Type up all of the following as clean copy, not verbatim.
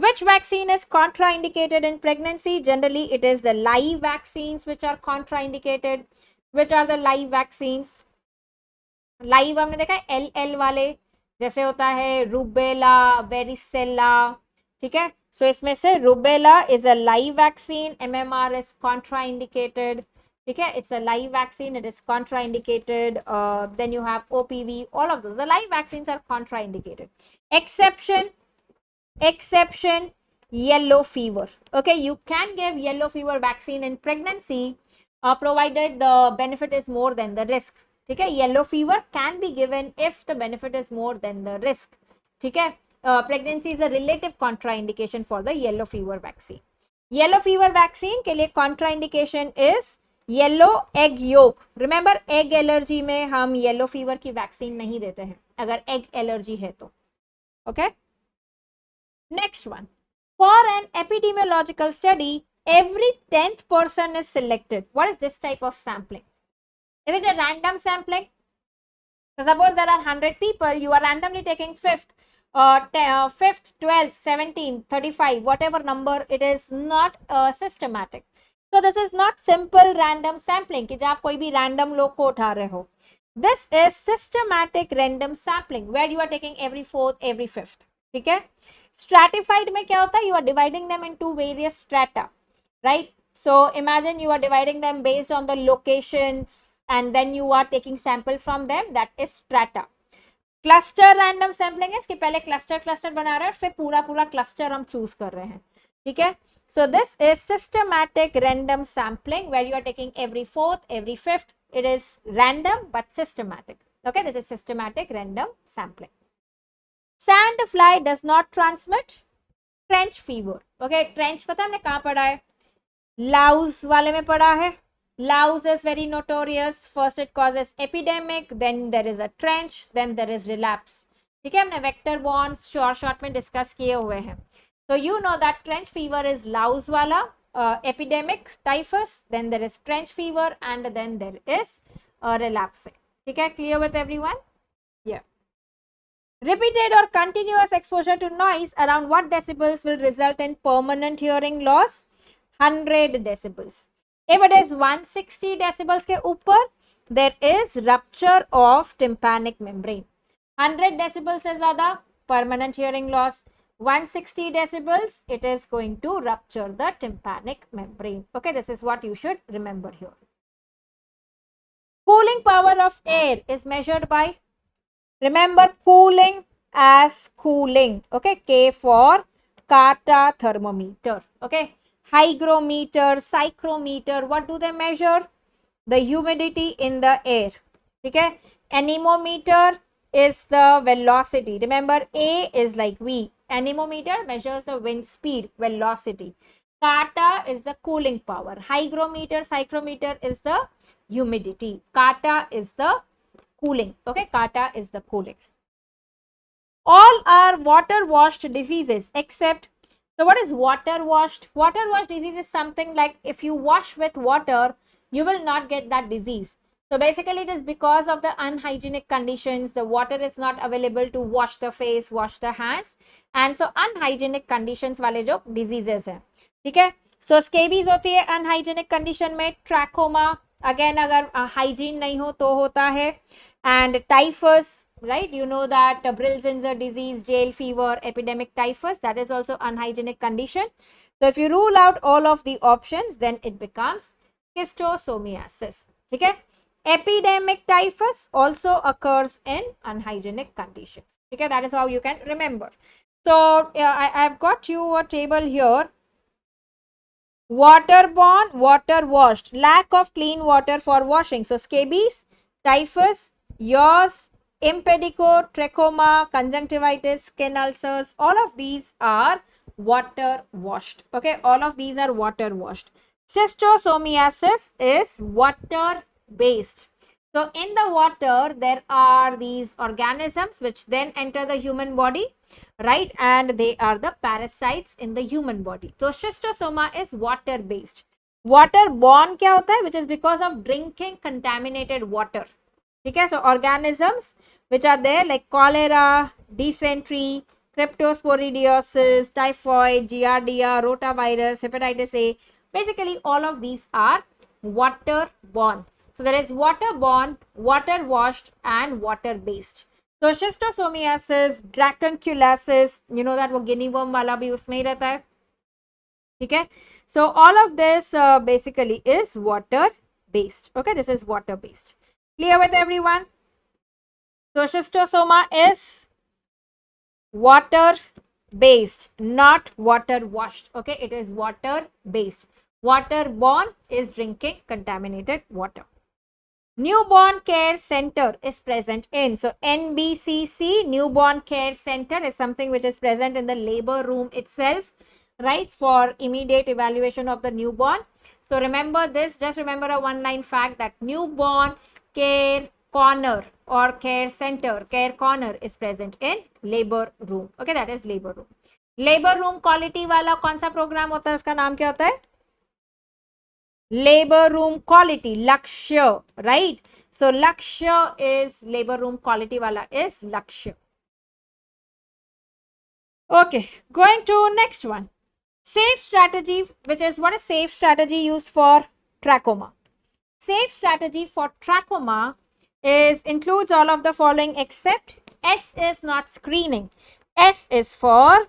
Which vaccine is contraindicated in pregnancy? Generally it is the live vaccines which are contraindicated. Which are the live vaccines? Live हमने देखा है L वाले, जैसे होता है rubella, varicella, ठीक है. सो इसमें से rubella is a live vaccine, MMR is contraindicated, ठीक है. It's a live vaccine, it is contraindicated. Then you have OPV, all of those the live vaccines are contraindicated. Exception, yellow fever. Okay, you can give yellow fever vaccine in pregnancy, provided the benefit is more than the risk. ठीक है, yellow fever can be given if the benefit is more than the risk. ठीक है, pregnancy is a relative contraindication for the yellow fever vaccine. Yellow fever vaccine के लिए contraindication is yellow egg yolk. Remember, egg allergy में हम yellow fever की vaccine नहीं देते हैं अगर egg allergy है तो. Okay. Next one. For an epidemiological study, every 10th person is selected. What is this type of sampling? Is it a random sampling? So suppose there are 100 people, you are randomly taking 5th, 5th, 12th, 17th, 35, whatever number, it is not systematic. So this is not simple random sampling कि जब आप कोई भी random लोग को उठा रहे हो. This is systematic random sampling where you are taking every 4th, every 5th. ठीक है. Stratified में क्या होता है? You are dividing them into various strata, right? So imagine you are dividing them based on the locations and then you are taking sample from them, that is strata. Cluster random sampling है, इसके पहले cluster बना रहे हैं, फिर पूरा cluster हम choose कर रहे हैं, ठीक है. So this is systematic random sampling where you are taking every 4th, every 5th. It is random but systematic. Okay, this is systematic random sampling. Sand fly does not transmit trench fever. Okay, trench पता हमने कहाँ पढ़ा है? Laos वाले में पढ़ा है. Laos is very notorious. First it causes epidemic, then there is a trench, then there is relapse. ठीक है, हमने vector borne short में discuss किए हुए हैं. So you know that trench fever is Laos वाला, epidemic typhus, then there is trench fever and then there is relapse. ठीक है, clear with everyone? Yeah. Repeated or continuous exposure to noise around what decibels will result in permanent hearing loss? 100 decibels. If it is 160 decibels के ऊपर, there is rupture of tympanic membrane. 100 decibels से ज़्यादा permanent hearing loss. 160 decibels, it is going to rupture the tympanic membrane. Okay, this is what you should remember here. Cooling power of air is measured by, remember cooling as cooling. Okay, K for Carta thermometer. Okay, hygrometer, psychrometer, what do they measure? The humidity in the air. Okay, anemometer is the velocity. Remember, A is like V. Anemometer measures the wind speed, velocity. Carta is the cooling power. Hygrometer, psychrometer is the humidity. Carta is the cooling. Okay, Carta is the cooling. All are water washed diseases except, so what is water washed? Water washed disease is something like if you wash with water, you will not get that disease. So basically it is because of the unhygienic conditions, the water is not available to wash the face, wash the hands, and so unhygienic conditions वाले जो diseases हैं, ठीक है. So scabies होती है unhygienic condition में, trachoma again अगर hygiene नहीं हो तो होता है, and typhus, right? You know that Brill-Zinsser disease, jail fever, epidemic typhus, that is also unhygienic condition. So if you rule out all of the options, then it becomes schistosomiasis. Okay? Epidemic typhus also occurs in unhygienic conditions. Okay? That is how you can remember. So I have got you a table here. Waterborne, water washed, lack of clean water for washing. So scabies, typhus, yaws, impetigo, trachoma, conjunctivitis, skin ulcers, all of these are water washed. Okay, all of these are water washed. Schistosomiasis is water based. So in the water there are these organisms which then enter the human body, right? And they are the parasites in the human body. So schistosoma is water based. Waterborne क्या होता है? Which is because of drinking contaminated water. ठीक है, so organisms which are there like cholera, dysentery, cryptosporidiosis, typhoid, giardia, rotavirus, hepatitis A. Basically, all of these are waterborne. So there is waterborne, water washed, and water based. So schistosomiasis, dracunculiasis, you know that वो guinea worm वाला भी उसमें ही रहता है, ठीक है? So all of this basically is water based. Okay, this is water based. Clear with everyone? So schistosoma is water based, not water washed. Okay, it is water based. Waterborne is drinking contaminated water. Newborn Care Center is present in. So NBCC, Newborn Care Center, is something which is present in the labor room itself, right, for immediate evaluation of the newborn. So remember this, just remember a one-line fact that Newborn Care Corner or Care Center, Care Corner is present in labor room. Okay, that is labor room. Labor room quality वाला कौन सा programme होता है, उसका नाम क्या होता है? Labor room quality, Lakshya, right? So Lakshya is labor room quality wala is Lakshya. Okay, going to next one. Safe strategy, which is what is safe strategy used for trachoma? Safe strategy for trachoma is includes all of the following except S is not screening. S is for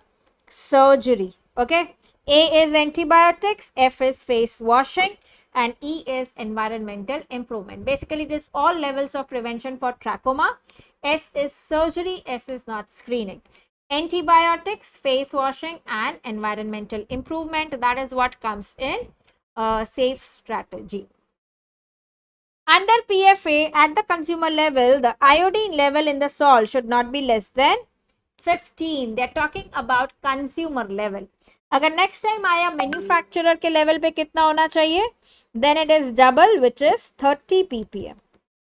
surgery. Okay. A is antibiotics, F is face washing, and E is environmental improvement. Basically, it is all levels of prevention for trachoma. S is surgery, S is not screening. Antibiotics, face washing, and environmental improvement. That is what comes in safe strategy. Under PFA, at the consumer level, the iodine level in the salt should not be less than 15. They are talking about consumer level. अगर next time आया manufacturer के level पे कितना होना चाहिए, then it is double, which is 30 ppm.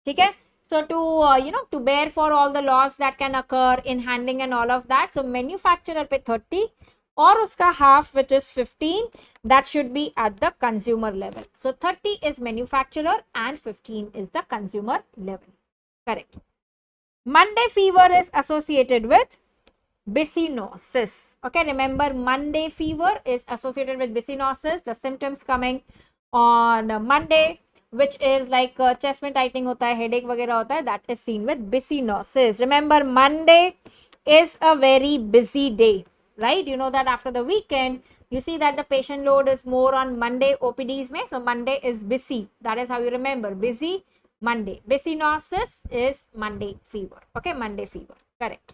ठीक है? So to to bear for all the loss that can occur in handling and all of that, so manufacturer पे 30 और उसका half, which is 15, that should be at the consumer level. So 30 is manufacturer and 15 is the consumer level. Correct. Monday fever is associated with byssinosis. Okay, remember Monday fever is associated with byssinosis. The symptoms coming on Monday, which is like chest में tightening होता है, headache वगैरह होता है, that is seen with byssinosis. Remember Monday is a very busy day, right? You know that after the weekend, you see that the patient load is more on Monday OPDs में, so Monday is busy. That is how you remember, busy Monday. Byssinosis is Monday fever. Okay, Monday fever. Correct.